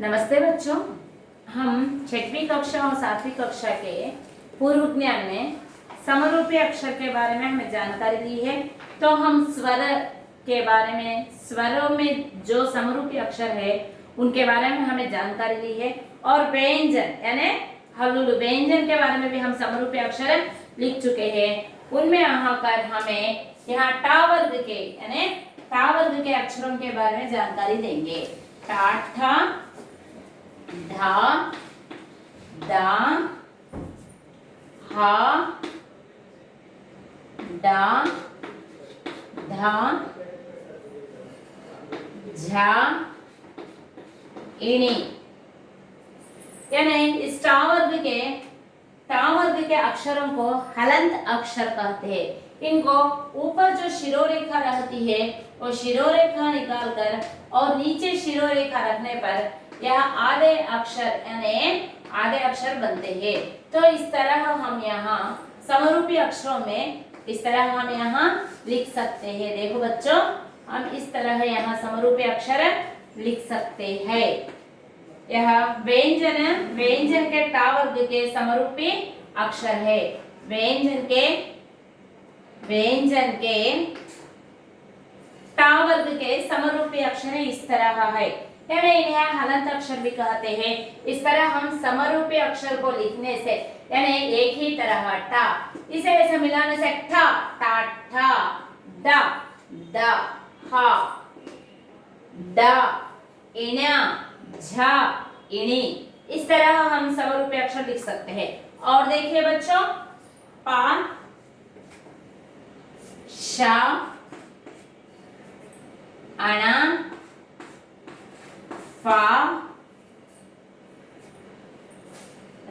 नमस्ते बच्चों। हम छठवीं कक्षा और सातवीं कक्षा के पूर्व ज्ञान में समरूपी अक्षर के बारे में हमें जानकारी दी है। तो हम स्वर के बारे में, स्वरों में जो समरूपी अक्षर है उनके बारे में हमें जानकारी दी है, और व्यंजन यानी हल्लुल व्यंजन के बारे में भी हम समरूपी अक्षर लिख चुके हैं। उनमें यहाँ कर हमें यहाँ टा वर्ग के यानी टा वर्ग के अक्षरों के बारे में जानकारी देंगे। टा, ठा, धा, दा, हा, डा, धा, झा, इणी। यानी इस टा वर्ग के अक्षरों को हलंत अक्षर कहते हैं। इनको ऊपर जो शिरोरेखा रहती है वो शिरोरेखा निकालकर और नीचे शिरोरेखा रखने पर यह आधे अक्षर यानी आधे अक्षर बनते हैं। तो इस तरह हम यहाँ समरूपी अक्षरों में इस तरह हम यहाँ लिख सकते हैं। देखो बच्चों, हम इस तरह यहाँ समरूपी अक्षर लिख सकते हैं। यह व्यंजन के टा वर्ग के समरूपी अक्षर है। व्यंजन के टा वर्ग के समरूपी अक्षर इस तरह है, यानी इन्हें हलंत अक्षर भी कहते हैं। इस तरह हम समरूपी अक्षर को लिखने से यानी एक ही तरह टा, इसे ऐसे मिलाने से ठा, टा, ठा, डा, दा, हा, डा, इणा, झा, इणी। इस तरह हम समरूपी अक्षर लिख सकते हैं। और देखिए बच्चों, पा, शा, अणा, फा,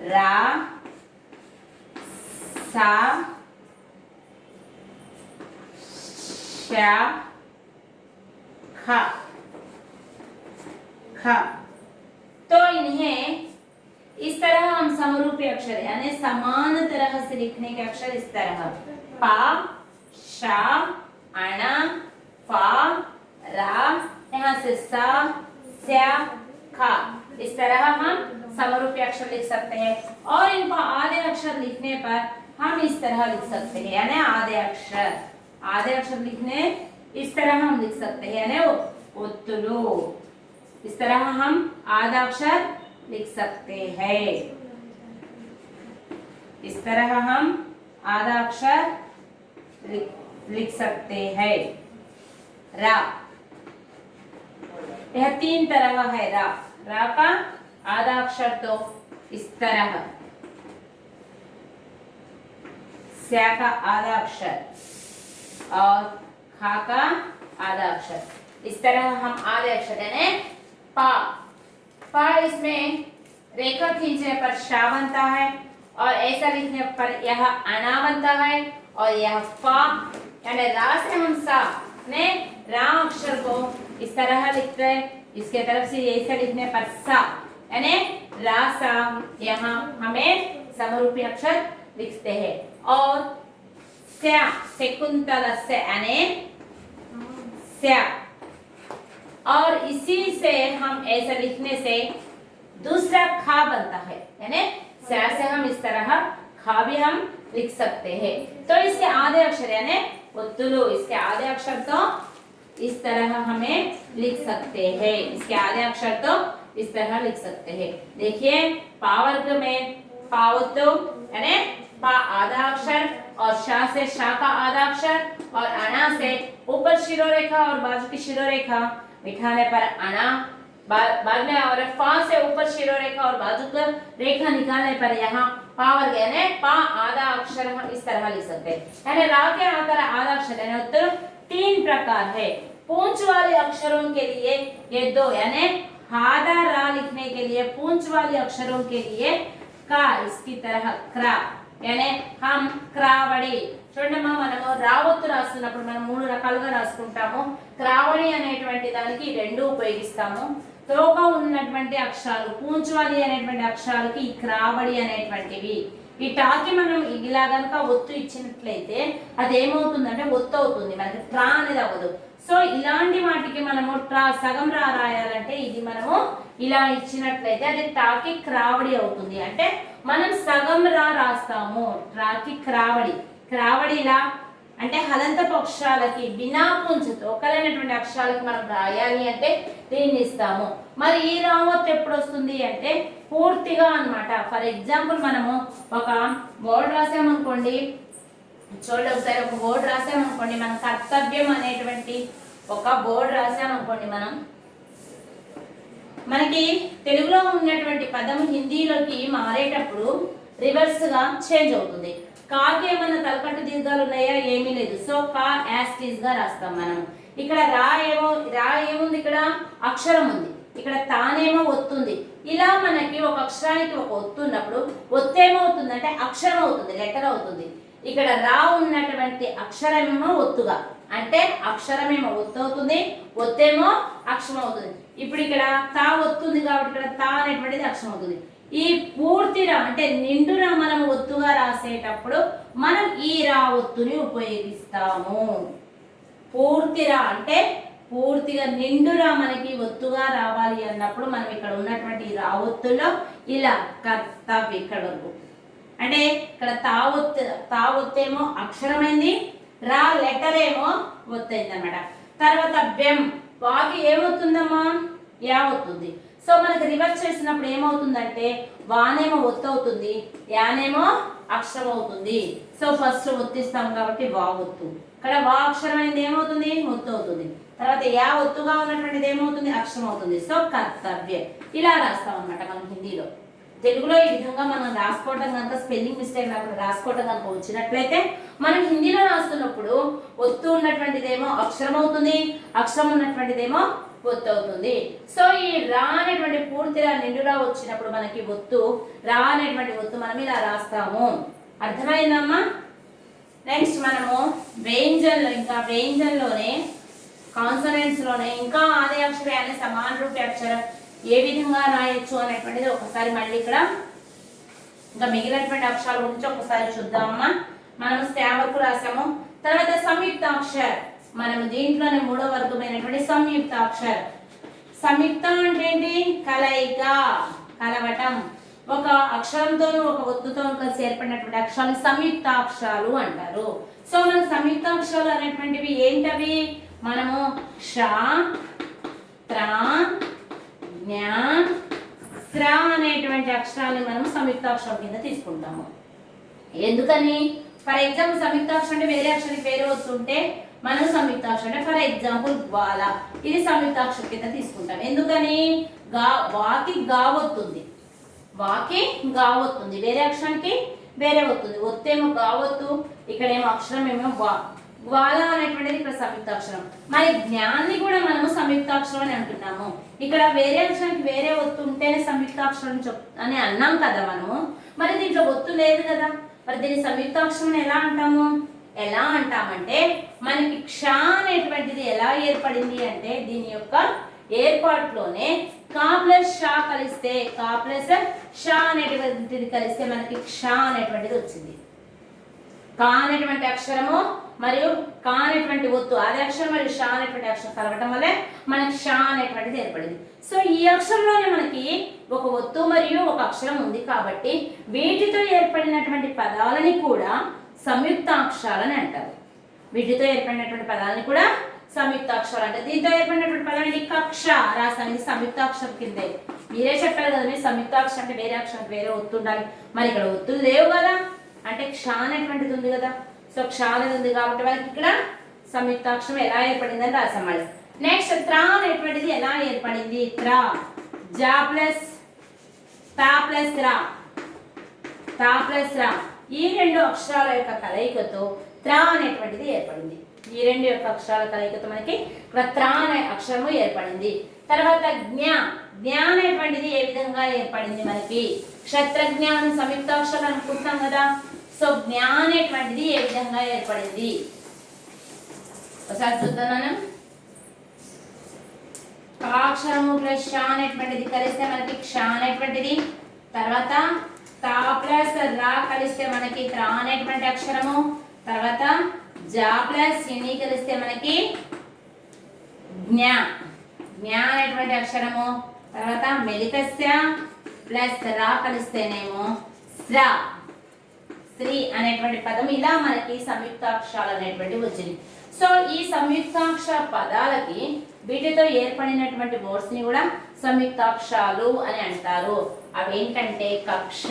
रा, सा, शा, खा, खा। तो इन्हें इस तरह हम समरूपी अक्षर यानी समान तरह से लिखने के अक्षर इस तरह पा, शा, अणा, फा, रा, यहाँ से सा, स्या, खा। इस तरह हम समरूपी अक्षर लिख सकते हैं। और इनको आधे अक्षर लिखने पर हम इस तरह लिख सकते हैं, यानी आधे अक्षर लिखने इस तरह हम लिख सकते हैं, यानी उतलो। इस तरह हम आधा अक्षर लिख सकते हैं। इस तरह हम आधा अक्षर लिख सकते हैं। रा, यह तीन तरह है। रा का आधा अक्षर तो इस तरह, स्या का आधा अक्षर और खा का आधा अक्षर। इस तरह हम आधे अक्षर यानी पा इसमें रेखा खींचने पर शा बनता है, और ऐसा लिखने पर यह अना बनता है, और यह फा यानी रा से हम सा ने रा अक्षर को इस तरह लिखते हैं। इसके तरफ से ऐसा लिखने पर सा यानी रा सा, यहाँ हमें समरूपी अक्षर लिखते हैं। और स्या, शकुंतला से यानी स्या, और इसी से हम ऐसा लिखने से दूसरा खा बनता है, यानी स्या से हम इस तरह खा भी हम लिख सकते हैं। तो इसके आधे अक्षर यानी उतलो, इसके आधे अक्षर तो इस तरह हमें लिख सकते हैं। इसके आधे अक्षर तो इस तरह लिख सकते हैं। देखिए, पा वर्ग में पावतो यानी पा आधा अक्षर, और शा से शा का आधा अक्षर, और अना से ऊपर शिरोरेखा और बाजू की शिरोरेखा बिठाने पर अना, बाद में और फा से ऊपर शिरोरेखा और बाजू का रेखा निकालने पर यहाँ पा वर्ग यानी पा आधा अक्षर हम इस तरह लिख सकते हैं। यानी रा के आकर आधा अक्षर यानी उत्तर तीन प्रकार है। पूंछ वाले अक्षरों के लिए ये दो, यानी आधा रा लिखने के लिए पूंछ वाले अक्षरों के लिए का इसकी तरह क्रा, यानी हम క్రావడి చూడమ్మా, మనము రావొత్తు రాస్తున్నప్పుడు మనం మూడు రకాలుగా రాసుకుంటాము. క్రావడి అనేటువంటి దానికి రెండు ఉపయోగిస్తాము. తోగా ఉన్నటువంటి అక్షరాలు పూంచువాలి అనేటువంటి అక్షరాలకి ఈ క్రావడి అనేటువంటివి. ఈ టాకి మనం ఇలా గనుక ఒత్తు ఇచ్చినట్లయితే అది ఏమవుతుందంటే ఒత్తు అవుతుంది, మనకి ట్రా అనేది అవ్వదు. సో సో ఇలాంటి వాటికి మనము సగం రా రాయాలంటే ఇది మనము ఇలా ఇచ్చినట్లయితే అది టాకి క్రావడి అవుతుంది. అంటే మనం సగం రా రాస్తాము. ట్రాకి క్రావడి, క్రావడి ఇలా అంటే హలంతపు అక్షరాలకి బినా పుంజుతో ఒకలైనటువంటి అక్షరాలకి మనం రాయాలి అంటే దీన్ని ఇస్తాము. మరి ఈ రావత్ ఎప్పుడు వస్తుంది అంటే పూర్తిగా అన్నమాట. ఫర్ ఎగ్జాంపుల్ మనము ఒక వర్డ్ రాసామనుకోండి, చూడండి ఒకసారి ఒక వర్డ్ రాసామనుకోండి, మనం కర్తవ్యం అనేటువంటి ఒక వర్డ్ రాసామనుకోండి, మనకి తెలుగులో ఉన్నటువంటి పదం హిందీలోకి మారేటప్పుడు రివర్స్ గా చేంజ్ అవుతుంది. కాకి ఏమన్నా తలకట్టు దీర్ఘాలు ఉన్నాయా? ఏమీ లేదు. సో కా యాస్టీస్ గా రాస్తాం మనం. ఇక్కడ రా ఏముంది, ఇక్కడ అక్షరం ఉంది, ఇక్కడ తానేమో ఒత్తుంది. ఇలా మనకి ఒక అక్షరానికి ఒక ఒత్తు ఉన్నప్పుడు ఒత్తేమవుతుంది అంటే అక్షరం అవుతుంది, లెటర్ అవుతుంది. ఇక్కడ రా ఉన్నటువంటి అక్షరమేమో ఒత్తుగా, అంటే అక్షరమేమో ఒత్తు అవుతుంది, ఒత్తేమో అక్షరం అవుతుంది. ఇప్పుడు ఇక్కడ తా ఒత్తుంది కాబట్టి ఇక్కడ తా అనేటువంటిది అక్షరం అవుతుంది. ఈ పూర్తి రా అంటే నిండు రా మనం ఒత్తుగా రాసేటప్పుడు మనం ఈ రా ఒత్తుని ఉపయోగిస్తాము. పూర్తి రా అంటే పూర్తిగా నిండురా మనకి ఒత్తుగా రావాలి అన్నప్పుడు మనం ఇక్కడ ఉన్నటువంటి రా ఒత్తులో ఇలా కర్తవ్యం ఇక్కడ వరకు, అంటే ఇక్కడ తా ఒత్తేమో అక్షరమైంది, రా లెటర్ ఏమో ఒత్తైంది అన్నమాట. తర్వాత బెం వాకి ఏమవుతుందమ్మా? యా అవుతుంది. సో మనకి రివర్స్ చేసినప్పుడు ఏమవుతుందంటే వానేమో ఒత్తు అవుతుంది, యానేమో అక్షరం అవుతుంది. సో ఫస్ట్ ఒత్తిస్తాం కాబట్టి వా ఒత్తు, ఇక్కడ వా అక్షరమైనది ఏమవుతుంది? ఒత్తు అవుతుంది. తర్వాత యా ఒత్తుగా ఉన్నటువంటిది ఏమవుతుంది? అక్షరం అవుతుంది. సో కర్తవ్య ఇలా రాస్తాం అన్నమాట మనం హిందీలో. తెలుగులో ఈ విధంగా మనం రాసుకోవడం కనుక స్పెల్లింగ్ మిస్టేక్ లేకుండా రాసుకోవడం కనుక వచ్చినట్లయితే మనం హిందీలో రాస్తున్నప్పుడు ఒత్తు ఉన్నటువంటిదేమో అక్షరం అవుతుంది, అక్షరం ఉన్నటువంటిదేమో ఒత్తు అవుతుంది. సో ఈ రా అనేటువంటి పూర్తిగా నిండురా వచ్చినప్పుడు మనకి ఒత్తు, రా అనేటువంటి ఒత్తు మనం ఇలా రాస్తాము. అర్థమైందమ్మా? నెక్స్ట్ మనము వ్యంజన్లో, ఇంకా వ్యంజన్లోనే కాన్సనెంట్స్ లోనే ఇంకా ఆది అక్షరం అనే సమాన రూప అక్షరం ఏ విధంగా రాయొచ్చు అనేటువంటిది ఒకసారి మళ్ళీ ఇక్కడ ఇంకా మిగిలినటువంటి అక్షరాల గురించి ఒకసారి చూద్దామమ్మా. మనం స్థావరకు రాసాము. తర్వాత సంయుక్తాక్షర, మనం దీంట్లోనే మూడో వర్గమైనటువంటి సంయుక్తాక్షర. సంయుక్త అంటే ఏంటి? కలయిక, కలవటం. ఒక అక్షరంతోనూ ఒక ఒత్తుతోనూ కలిసి ఏర్పడినటువంటి అక్షరాలు సంయుక్తాక్షరాలు అంటారు. సో మనకు సంయుక్తాక్షరాలు అనేటువంటివి ఏంటవి? మనము ష, త్ర, జ్ఞ, స్ర అనేటువంటి అక్షరాన్ని మనం సంయుక్తాక్షరం కింద తీసుకుంటాము. ఎందుకని? ఫర్ ఎగ్జాంపుల్ సంయుక్తాక్షరం అంటే వేరే అక్షరానికి వేరే వస్తుంటే మనం సంయుక్తాక్షరం అంటే ఫర్ ఎగ్జాంపుల్ గ్వాల, ఇది సంయుక్తాక్షరం కింద తీసుకుంటాం. ఎందుకని? వాకి గా వస్తుంది, వాకి గా వస్తుంది, వేరే అక్షరానికి వేరే వస్తుంది. ఒత్తేమో గా వత్తు, ఇక్కడేమో అక్షరం ఏమో వా, గ్వాల అనేటువంటిది ఇక్కడ సంయుక్తాక్షరం. మరి జ్ఞాన్ని కూడా మనము సంయుక్తాక్షరం అని అంటున్నాము. ఇక్కడ వేరే అక్షరానికి వేరే ఒత్తు ఉంటేనే సంయుక్తాక్షరం అని అన్నాం కదా మనము. మరి దీంట్లో ఒత్తు లేదు కదా, మరి దీన్ని సంయుక్తాక్షరం ఎలా అంటాము? ఎలా అంటామంటే మనకి క్ష అనేటువంటిది ఎలా ఏర్పడింది అంటే దీని యొక్క ఏర్పాటులోనే కా ప్లస్ షా కలిస్తే, కా ప్లస్ షా అనేటువంటిది కలిస్తే మనకి క్ష అనేటువంటిది వచ్చింది. కా అనేటువంటి అక్షరము మరియు కా అనేటువంటి ఒత్తు ఆది అక్షరం మరియు షా అనేటువంటి అక్షరం కలవటం వల్లే మనకి షా అనేటువంటిది ఏర్పడింది. సో ఈ అక్షరంలోనే మనకి ఒక ఒత్తు మరియు ఒక అక్షరం ఉంది కాబట్టి వీటితో ఏర్పడినటువంటి పదాలని కూడా సంయుక్తాక్షరాలని అంటారు. వీటితో ఏర్పడినటువంటి పదాలని కూడా సంయుక్తాక్షరాలు అంటారు. దీంతో ఏర్పడినటువంటి పదాన్ని కక్ష రాసాను, ఇది సంయుక్తాక్షరం కిందే. మీరే చెప్పారు కదా మీరు సంయుక్తాక్షరం అంటే వేరే అక్షరం వేరే ఒత్తు ఉండాలి. మరి ఇక్కడ ఒత్తులు లేవు కదా, అంటే క్ష అనేటువంటిది ఉంది కదా. సో క్ష అనేది ఉంది కాబట్టి వాళ్ళకి ఇక్కడ సంయుక్తాక్షరం ఎలా ఏర్పడింది అని రాసాం. మళ్ళీ నెక్స్ట్ త్ర అనేటువంటిది ఎలా ఏర్పడింది? త్ర, జా ప్లస్ తా ప్లస్ రా, తా ప్లస్ రా, ఈ రెండు అక్షరాల యొక్క కలయికతో త్ర అనేటువంటిది ఏర్పడింది. ఈ రెండు యొక్క అక్షరాల కలయికతో మనకి ఇక్కడ త్ర అనే అక్షరము ఏర్పడింది. తర్వాత జ్ఞ, జ్ఞ అనేటువంటిది ఏ విధంగా ఏర్పడింది? మనకి క్షత్రజ్ఞ అని సంయుక్తాక్షరాలు అనుకుంటున్నాం కదా. సో జ్ఞ అనేటువంటిది ఏ విధంగా ఏర్పడింది ఒకసారి చూద్దాం. కాక్షరము ప్లస్ ష అనేటువంటిది కలిస్తే మనకి క్ష అనేటువంటిది, తర్వాత తా ప్లస్ రా కలిస్తే మనకి త్ర అనేటువంటి అక్షరము, తర్వాత జా ప్లస్ ని కలిస్తే మనకి జ్ఞా, జ్ఞా అనేటువంటి అక్షరము, తర్వాత మెలికస్య ప్లస్ రా కలిస్తేనేమో స్ర, శ్రీ అనేటువంటి పదం, ఇలా మనకి సంయుక్తాక్షరాలు అనేటువంటివి వచ్చింది. సో ఈ సంయుక్తాక్షర పదాలకి వీటితో ఏర్పడినటువంటి వర్డ్స్ ని కూడా సంయుక్తాక్షరాలు అని అంటారు. అవి ఏంటంటే కక్ష,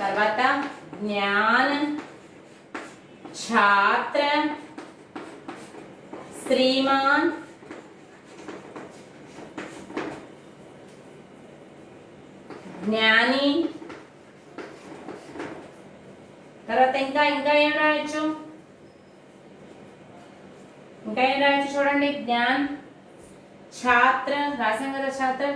తర్వాత జ్ఞాన్, ఛాత్ర, శ్రీమాన్, జ్ఞాని, తర్వాత ఇంకా ఇంకా ఏం రాయొచ్చు, ఇంకా ఏం రాయొచ్చు చూడండి. జ్ఞాన్, ఛాత్ర రాసాం కదా, ఛాత్ర,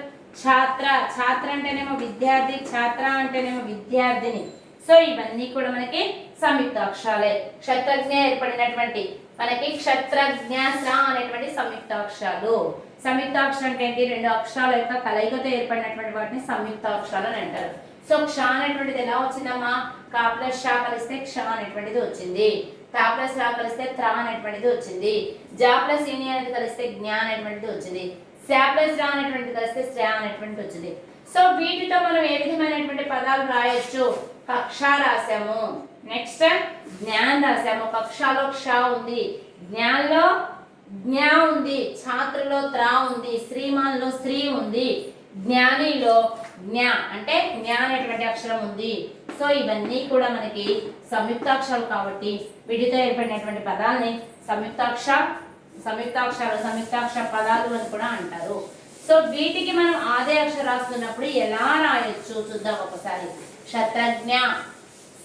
ఛాత్ర, ఛాత్ర అంటేనేమో విద్యార్థి, ఛాత్ర అంటేనేమో విద్యార్థిని. సో ఇవన్నీ కూడా మనకి సంయుక్త అక్షరాలే. క్షత్రజ్ఞ ఏర్పడినటువంటి మనకి క్షత్రజ్ఞ శ్ర అనేటువంటి సంయుక్తాక్షరాలు. సంయుక్తాక్షరం అంటే ఏంటి? రెండు అక్షరాల యొక్క కలయికతో ఏర్పడినటువంటి వాటిని సంయుక్తాక్షరాలు అని అంటారు. సో క్ష అనేటువంటిది ఎలా వచ్చిందమ్మా? కా ప్లస్ షా కలిస్తే క్ష అనేటువంటిది వచ్చింది. తా ప్లస్ రా కలిస్తే త్రా అనేటువంటిది వచ్చింది. జా ప్లస్ ఇని అనేది కలిస్తే జ్ఞా అనేటువంటిది వచ్చింది. శా ప్లస్ రా అనేటువంటిది కలిస్తే శ్రా అనేటువంటిది వచ్చింది. సో వీటితో మనం ఏ విధమైనటువంటి పదాలు రాయొచ్చు? కక్ష రాసాము, నెక్స్ట్ జ్ఞాన్ రాసాము. కక్షలో క్ష ఉంది, జ్ఞాన్లో జ్ఞా ఉంది, ఛాత్రలో త్రా ఉంది, శ్రీమాన్లో శ్రీ ఉంది, జ్ఞానిలో జ్ఞా అంటే జ్ఞా అనేటువంటి అక్షరం ఉంది. సో ఇవన్నీ కూడా మనకి సంయుక్తాక్షరాలు కాబట్టి వీటితో ఏర్పడినటువంటి పదాలని సంయుక్తాక్షర పదాలు అని కూడా అంటారు. సో వీటికి మనం ఆదే అక్షరం రాస్తున్నప్పుడు ఎలా రాయొచ్చు చూద్దాం ఒకసారి. క్షత్రజ్ఞ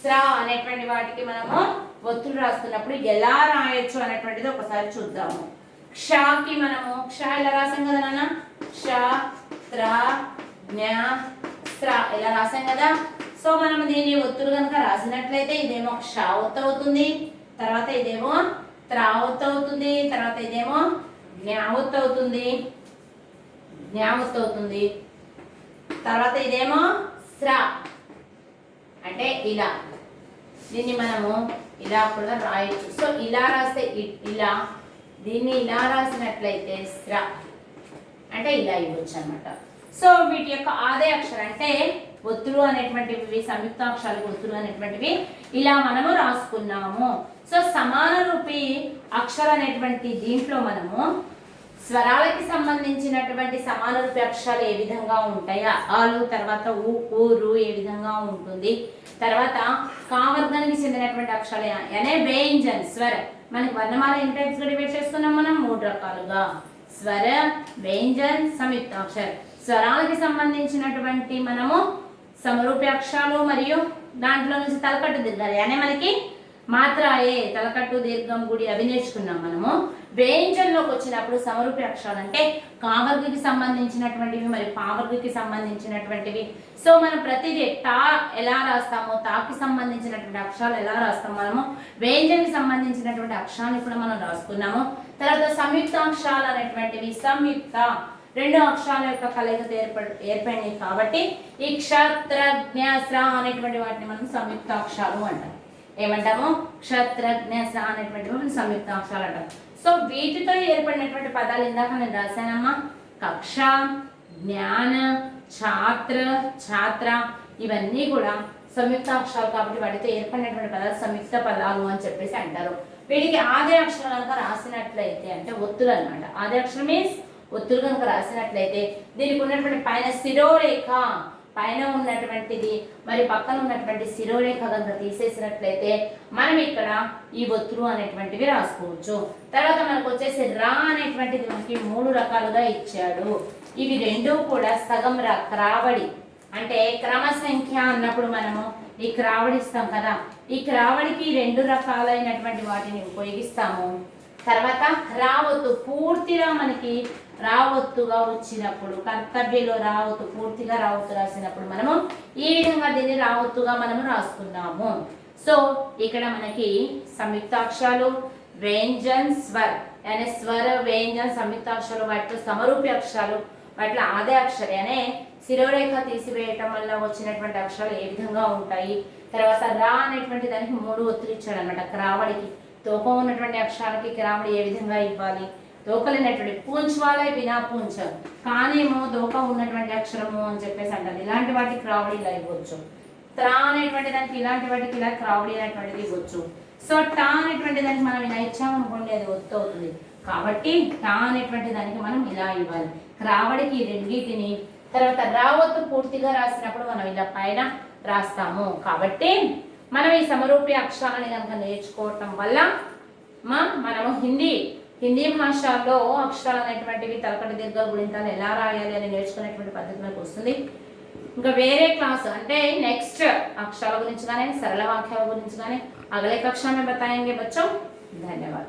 శ్ర అనేటువంటి వాటికి మనము ఒత్తులు రాస్తున్నప్పుడు ఎలా రాయొచ్చు అనేటువంటిది ఒకసారి చూద్దాము. క్షకి మనము క్ష ఇలా రాసాం కదా నాన్న, క్ష త్ర జ్ఞ శ్ర ఇలా రాసాం కదా. సో మనం దీన్ని ఒత్తులు కనుక రాసినట్లయితే ఇదేమో క్ష ఒత్తు అవుతుంది, తర్వాత ఇదేమో త్రా ఒత్తు అవుతుంది, తర్వాత ఇదేమో జ్ఞా ఒత్తు అవుతుంది, జ్ఞా ఒత్తు అవుతుంది, తర్వాత ఇదేమో శ్ర అంటే ఇలా. దీన్ని మనము ఇలా కూడా రాయొచ్చు. సో ఇలా రాస్తే ఇలా, దీన్ని ఇలా రాసినట్లయితే శ్ర అంటే ఇలా ఇవ్వచ్చు అనమాట. సో వీటి యొక్క ఆదే అక్షరం అంటే ఒత్తులు అనేటువంటివి, సంయుక్తాక్షరాలకు ఒత్తులు అనేటువంటివి ఇలా మనము రాసుకున్నాము. సో సమాన రూపి అక్షర అనేటువంటి దీంట్లో మనము స్వరాలకి సంబంధించినటువంటి సమాన రూపి అక్షరాలు ఏ విధంగా ఉంటాయా, ఆలు, తర్వాత ఊరు ఏ విధంగా ఉంటుంది, తర్వాత కావర్గానికి చెందినటువంటి అక్షరాలు అనే వ్యంజన్ స్వర. మనకి వర్ణమాల ఎన్ని టైప్స్ గా డివైడ్ చేసుకున్నాం మనం? 3 రకాలుగా: స్వర, వ్యంజన్, సంయుక్తాక్షర. స్వరాలకి సంబంధించినటువంటి మనము సమరూపి అక్షరాలు మరియు దాంట్లో నుంచి తలకట్టు దీర్ఘాలు అనే మనకి మాత్రాయే, తలకట్టు, దీర్ఘం, గుడి అవి నేర్చుకున్నాం మనము. వ్యంజన్లోకి వచ్చినప్పుడు సమరూపి అక్షరాలు అంటే కావర్గకి సంబంధించినటువంటివి మరి పావర్గకి సంబంధించినటువంటివి. సో మనం ప్రతిదీ టా ఎలా రాస్తామో, తాకి సంబంధించినటువంటి అక్షరాలు ఎలా రాస్తామో మనము వ్యంజన్కి సంబంధించినటువంటి అక్షరాన్ని కూడా మనం రాసుకున్నాము. తర్వాత సంయుక్తాక్షరాలు అనేటువంటివి సంయుక్త రెండు అక్షరాల యొక్క కలయికతో ఏర్పడినాయి కాబట్టి ఈ క్షత్రజ్ఞ శ్ర అనేటువంటి వాటిని మనం సంయుక్తాక్షరాలు అంటాం. ఏమంటాము? క్షత్రజ్ఞ శ్ర అనేటువంటి మనం సంయుక్తాక్షరాలు అంటాం. సో వీటితో ఏర్పడినటువంటి పదాలు ఇందాక నేను రాశానమ్మా. కక్ష, జ్ఞాన, ఛాత్ర, ఛాత్ర ఇవన్నీ కూడా సంయుక్తాక్షరాలు కాబట్టి వాటితో ఏర్పడినటువంటి పదాలు సంయుక్త పదాలు అని చెప్పేసి అంటారు. వీటికి ఆదే అక్షరం కనుక రాసినట్లయితే అంటే ఒత్తులు అనమాట. ఆదే అక్షరం మీన్స్ ఒత్తులు కనుక రాసినట్లయితే దీనికి ఉన్నటువంటి పైన శిరోరేఖ, పైన ఉన్నటువంటిది మరి పక్కన ఉన్నటువంటి శిరోరేఖ కనుక తీసేసినట్లయితే మనం ఇక్కడ ఈ ఒత్తులు అనేటువంటివి రాసుకోవచ్చు. తర్వాత మనకు వచ్చేసి రా అనేటువంటిది మనకి 3 రకాలుగా ఇచ్చాడు. ఇవి రెండు కూడా సగం క్రావడి అంటే క్రమ సంఖ్య అన్నప్పుడు మనము ఈ క్రావడి ఇస్తాం కదా, ఈ క్రావడికి 2 రకాలైనటువంటి వాటిని ఉపయోగిస్తాము. తర్వాత రావత్తు పూర్తిగా మనకి రావత్తుగా వచ్చినప్పుడు, కర్తవ్యలో రావత్తు పూర్తిగా రావత్తు రాసినప్పుడు మనము ఈ విధంగా దీన్ని రావత్తుగా మనము రాసుకున్నాము. సో ఇక్కడ మనకి సంయుక్తాక్షరాలు, వ్యంజన్, స్వర్ అనే స్వర, వ్యంజన్, సంయుక్తాక్షరాలు వాటిలో సమరూపి అక్షరాలు, వాటిలో ఆదే అక్షరే అనే శిరోరేఖ తీసివేయటం వల్ల వచ్చినటువంటి అక్షరాలు ఏ విధంగా ఉంటాయి. తర్వాత రా అనేటువంటి దానికి 3 ఒత్తులు ఇచ్చాడు అనమాట. క్రావడికి తోకం ఉన్నటువంటి అక్షరాలకి క్రావడి ఏ విధంగా ఇవ్వాలి, దోకలేనటువంటి పూంచ్ వాలే బినా పూంచ్, కానేమో దోక ఉన్నటువంటి అక్షరము అని చెప్పేసి అంటారు. ఇలాంటి వాటికి క్రావడి ఇలా ఇవ్వచ్చు. త్రా అనేటువంటి దానికి ఇలాంటి వాటికి ఇలా క్రావడి అనేటువంటిది ఇవ్వచ్చు. సో టా అనేటువంటి దానికి మనం ఇలా ఇచ్చామనుకోండి అది ఒత్తు అవుతుంది. కాబట్టి టా అనేటువంటి దానికి మనం ఇలా ఇవ్వాలి. క్రావడికి రెండింటిని తర్వాత రావత్తు పూర్తిగా రాసినప్పుడు మనం ఇలా పైన రాస్తాము. కాబట్టి మనం ఈ సమరూపి అక్షరాలని కనుక నేర్చుకోవటం వల్ల మనము హిందీ భాషల్లో అక్షరాలు అనేటువంటివి తలకటి దీర్ఘ గుణింతాలు ఎలా రాయాలి అని నేర్చుకునేటువంటి పద్ధతి మనకు వస్తుంది. ఇంకా వేరే క్లాస్ అంటే నెక్స్ట్ అక్షరాల గురించి కానీ సరళ వాక్యాల గురించి కానీ अगले कक्षा में बताएंगे बच्चों। धन्यवाद।